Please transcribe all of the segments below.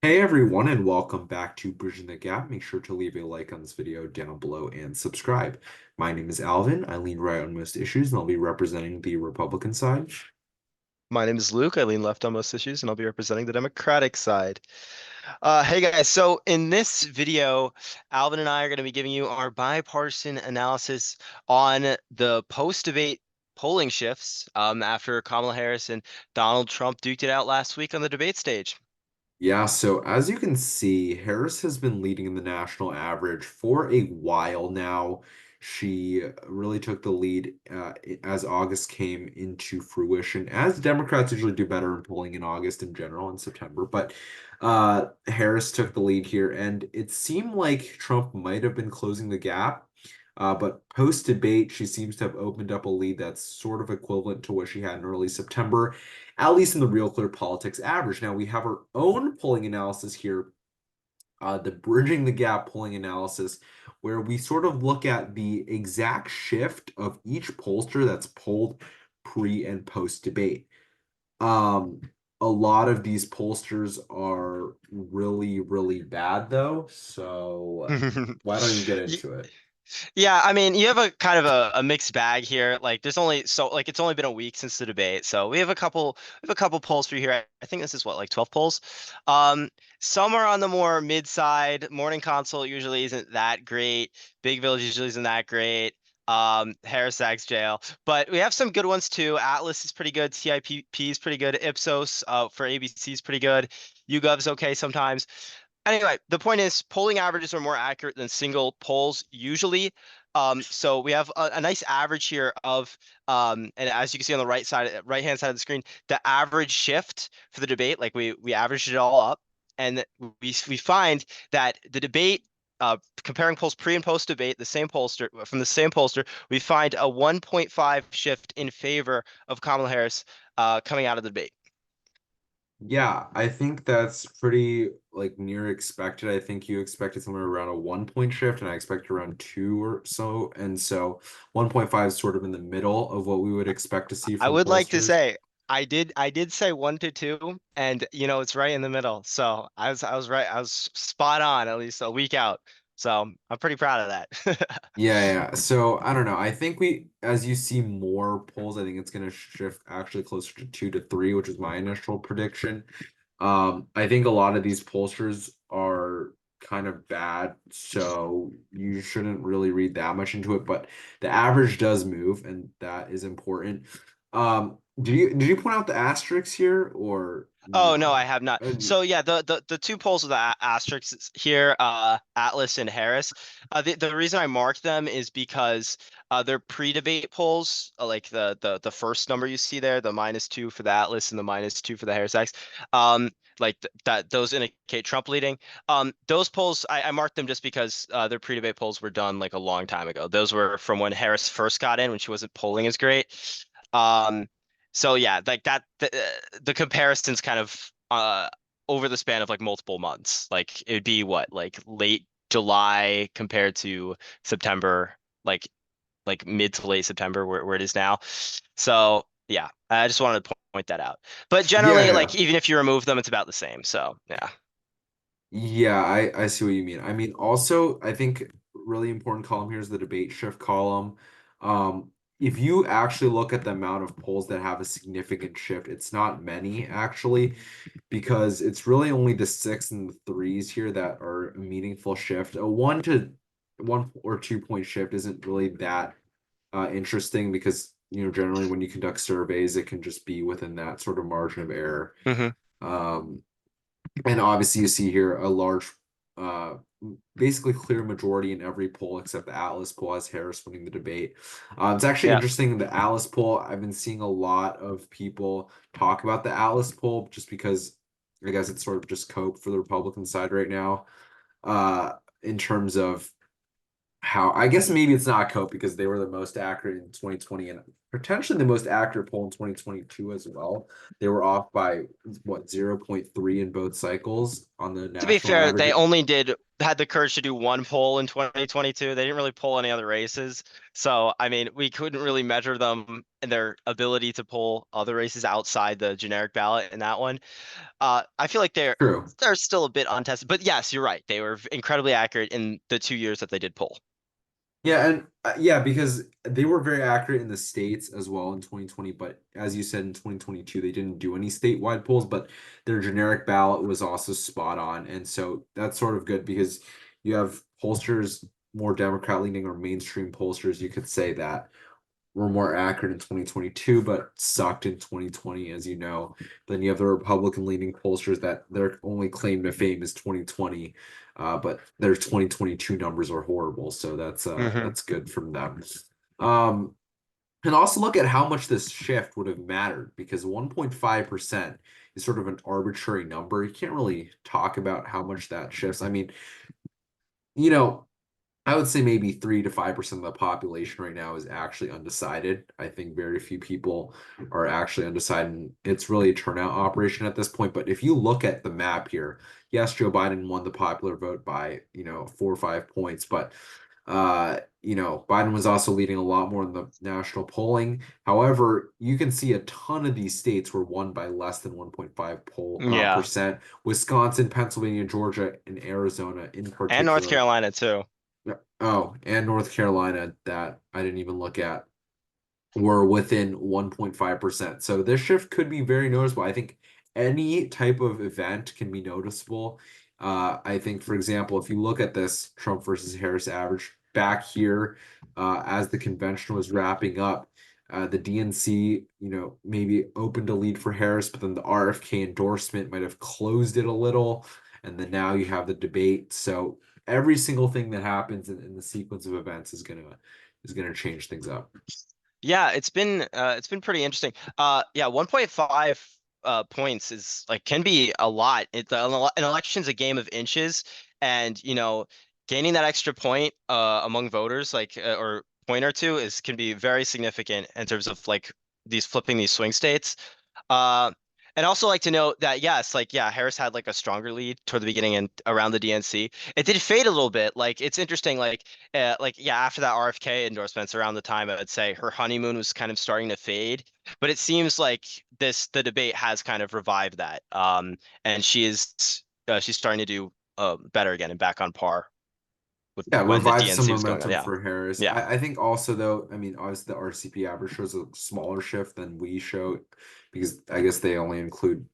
Hey everyone, and welcome back to Bridging the Gap. Make sure to leave a like on this video down below and subscribe. My name is Alvin. I lean right on most issues, and I'll be representing the Republican side. My name is Luke. I lean left on most issues, and I'll be representing the Democratic side. Hey guys, so in this video, Alvin and I are going to be giving you our bipartisan analysis on the post-debate polling shifts after Kamala Harris and Donald Trump duked it out last week on the debate stage. Yeah, so as you can see, Harris has been leading in the national average for a while now. She really took the lead as August came into fruition, as Democrats usually do better in polling in August in general and September. But Harris took the lead here, and it seemed like Trump might have been closing the gap. But post-debate, she seems to have opened up a lead that's sort of equivalent to what she had in early September, at least in the Real Clear Politics average. Now we have our own polling analysis here, the Bridging the Gap polling analysis, where we sort of look at the exact shift of each pollster that's polled pre and post debate. Um, a lot of these pollsters are really, really bad though. So why don't you get Y- into it? Yeah, I mean, you have a kind of a mixed bag here. Like, there's only it's only been a week since the debate, so we have a couple polls for you here. I think this is what, like 12 polls. Um, some are on the more mid side. Morning consult usually isn't that great. Big Village usually isn't that great. Harris Zags jail, but we have some good ones too. Atlas is pretty good. TIPP is pretty good. Ipsos for ABC is pretty good. YouGov's okay sometimes. Anyway, the point is polling averages are more accurate than single polls usually. So we have a nice average here of, and as you can see on the right hand side of the screen, the average shift for the debate, like we averaged it all up, and we find that the debate, comparing polls pre and post debate, the same pollster from the same pollster, we find a 1.5 shift in favor of Kamala Harris coming out of the debate. Yeah, I think that's pretty like near expected. I think you expected somewhere around a 1 point shift, and I expected around two or so. And so 1.5 is sort of in the middle of what we would expect to see I from would like to pollsters. say I did say 1 to 2, and it's right in the middle. So I was right. I was spot on at least a week out. So I'm pretty proud of that. Yeah. So I don't know. I think as you see more polls, I think it's going to shift actually closer to 2 to 3, which is my initial prediction. I think a lot of these pollsters are kind of bad, so you shouldn't really read that much into it. But the average does move, and that is important. Did you point out the asterisks here or Oh no, no? I have not. So yeah, the two polls with the asterisks here, Atlas and Harris. The reason I marked them is because they're pre-debate polls, like the first number you see there, the -2 for the Atlas and the -2 for the Harris X. Like that those indicate Trump leading. Those polls I marked them just because their pre-debate polls were done like a long time ago. Those were from when Harris first got in, when she wasn't polling as great. Um, so yeah, like that the comparison's kind of over the span of like multiple months. Like it'd be what, like late July compared to September, like mid to late September where it is now. So yeah, I just wanted to point that out. But Yeah, generally, like yeah. even if you remove them, it's about the same. So yeah. Yeah, I see what you mean. I mean, also, I think really important column here is the debate shift column. If you actually look at the amount of polls that have a significant shift, it's not many actually, because it's really only the six and the threes here that are a meaningful shift. A 1 or 2 point shift isn't really that interesting because, generally when you conduct surveys, it can just be within that sort of margin of error. Hmm. Um, and obviously, you see here a large, uh, basically clear majority in every poll except the Atlas poll has Harris winning the debate. It's actually Yeah. interesting. The Atlas poll, I've been seeing a lot of people talk about the Atlas poll just because I guess it's sort of just cope for the Republican side right now. In terms of how I guess maybe it's not cope because they were the most accurate in 2020 and potentially the most accurate poll in 2022 as well. They were off by what 0.3 in both cycles on the To be national fair, average. they only had the courage to do one poll in 2022. They didn't really poll any other races. So, I mean, we couldn't really measure them and their ability to poll other races outside the generic ballot in that one. I feel like True. they're still a bit untested. But yes, you're right. They were incredibly accurate in the 2 years that they did poll. Yeah, and yeah, because they were very accurate in the states as well in 2020, but as you said in 2022, they didn't do any statewide polls, but their generic ballot was also spot on. And so that's sort of good because you have pollsters, more Democrat leaning or mainstream pollsters, you could say that were more accurate in 2022, but sucked in 2020, as you know. Then you have the Republican leaning pollsters that their only claim to fame is 2020, but their 2022 numbers are horrible. So Hmm. that's good from them. Um, and also look at how much this shift would have mattered because 1.5% is sort of an arbitrary number. You can't really talk about how much that shifts. I mean, you know, I would say maybe 3 to 5% of the population right now is actually undecided. I think very few people are actually undecided. And it's really a turnout operation at this point. But if you look at the map here, yes, Joe Biden won the popular vote by, 4 or 5 points, but Biden was also leading a lot more in the national polling. However, you can see a ton of these states were won by less than 1.5 Yeah. percent. Wisconsin, Pennsylvania, Georgia, and Arizona in And North particular. Carolina too. Yeah. Oh, and North Carolina that I didn't even look at were within 1.5%. So this shift could be very noticeable. I think any type of event can be noticeable. I think, for example, if you look at this Trump versus Harris average back here, as the convention was wrapping up, the DNC, maybe opened a lead for Harris, but then the RFK endorsement might have closed it a little. And then now you have the debate. So every single thing that happens in the sequence of events is gonna change things up. Yeah, it's been pretty interesting. Yeah, 1.5 points is like can be a lot. An election's a game of inches, and gaining that extra point among voters, like or point or two, is can be very significant in terms of like these flipping these swing states. Uh, and also like to note that yes, like yeah, Harris had like a stronger lead toward the beginning and around the DNC. It did fade a little bit. Like it's interesting. Like yeah, after that RFK endorsements around the time, I would say her honeymoon was kind of starting to fade. But it seems like the debate has kind of revived that. And she's starting to do better again and back on par with Yeah, when the revive some DNC was going on. momentum Yeah, for Harris. yeah. I think also though, I mean, obviously the RCP average shows a smaller shift than we show because I guess they only include,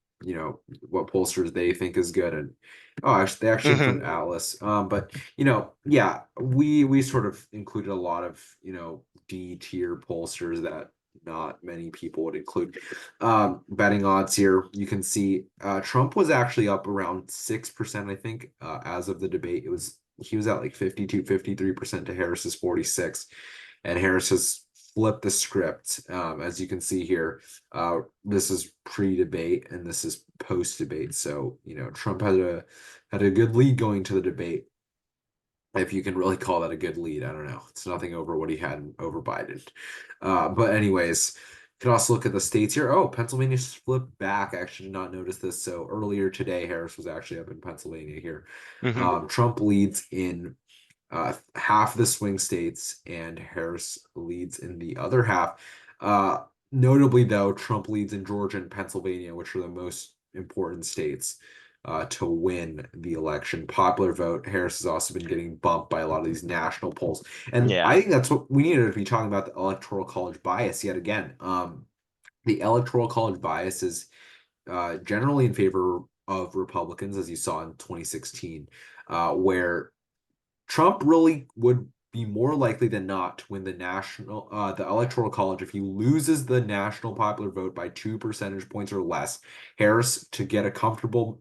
what pollsters they think is good and actually they actually Hmm. include Atlas. But yeah, we sort of included a lot of, D tier pollsters that not many people would include. Betting odds here, you can see Trump was actually up around 6%, I think, as of the debate. He was at like 52, 53% to Harris's 46. And Harris has flipped the script. As you can see here, this is pre-debate and this is post-debate. So, Trump had a good lead going to the debate. If you can really call that a good lead, I don't know. It's nothing over what he had over Biden. But anyways, you can also look at the states here. Oh, Pennsylvania's flipped back. I actually did not notice this. So earlier today, Harris was actually up in Pennsylvania here. Hmm. Trump leads in half the swing states, and Harris leads in the other half. Notably, though, Trump leads in Georgia and Pennsylvania, which are the most important states to win the election. Popular vote, Harris has also been getting bumped by a lot of these national polls. And I Yeah. think that's what we needed to be talking about the Electoral College bias yet again. The Electoral College bias is generally in favor of Republicans, as you saw in 2016, where Trump really would be more likely than not to win the electoral college if he loses the national popular vote by 2 percentage points or less. Harris, to get a comfortable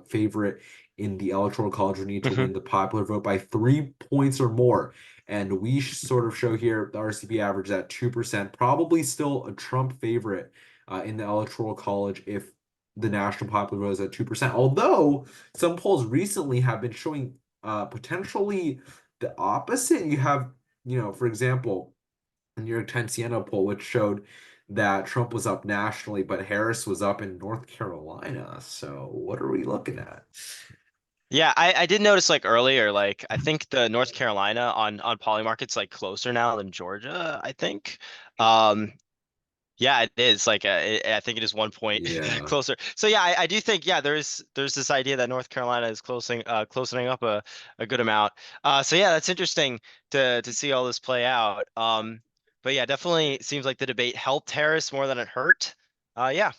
favorite in the electoral college, would need to Hmm. win the popular vote by 3 points or more. And we sort of show here the RCP average at 2%, probably still a Trump favorite in the electoral college if the national popular vote is at 2%. Although some polls recently have been showing potentially the opposite. You have, for example, New York Times Siena poll, which showed that Trump was up nationally, but Harris was up in North Carolina. So what are we looking at? Yeah, I did notice like earlier, like I think the North Carolina on Polymarket's like closer now than Georgia, I think. Um, yeah, it is. Like I think it is 1 point Yeah. closer. So yeah, I do think yeah, there's this idea that North Carolina is closening up a good amount. So yeah, that's interesting to see all this play out. But yeah, definitely seems like the debate helped Harris more than it hurt. Yeah.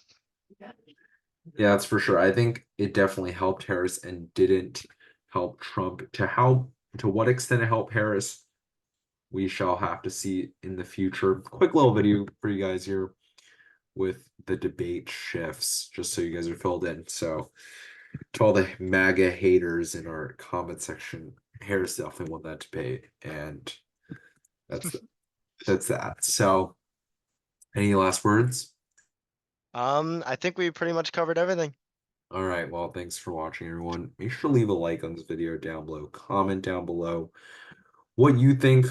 Yeah, that's for sure. I think it definitely helped Harris and didn't help Trump. To what extent it helped Harris, we shall have to see in the future. Quick little video for you guys here with the debate shifts, just so you guys are filled in. So to all the MAGA haters in our comment section, Harris definitely won that debate, and that's that's that. So any last words? I think we pretty much covered everything. All right, well, thanks for watching, everyone. Make sure to leave a like on this video down below. Comment down below what you think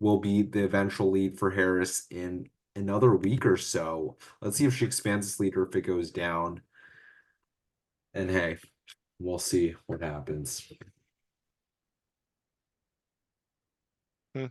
will be the eventual lead for Harris in another week or so. Let's see if she expands this lead or if it goes down. And hey, we'll see what happens. Hmm.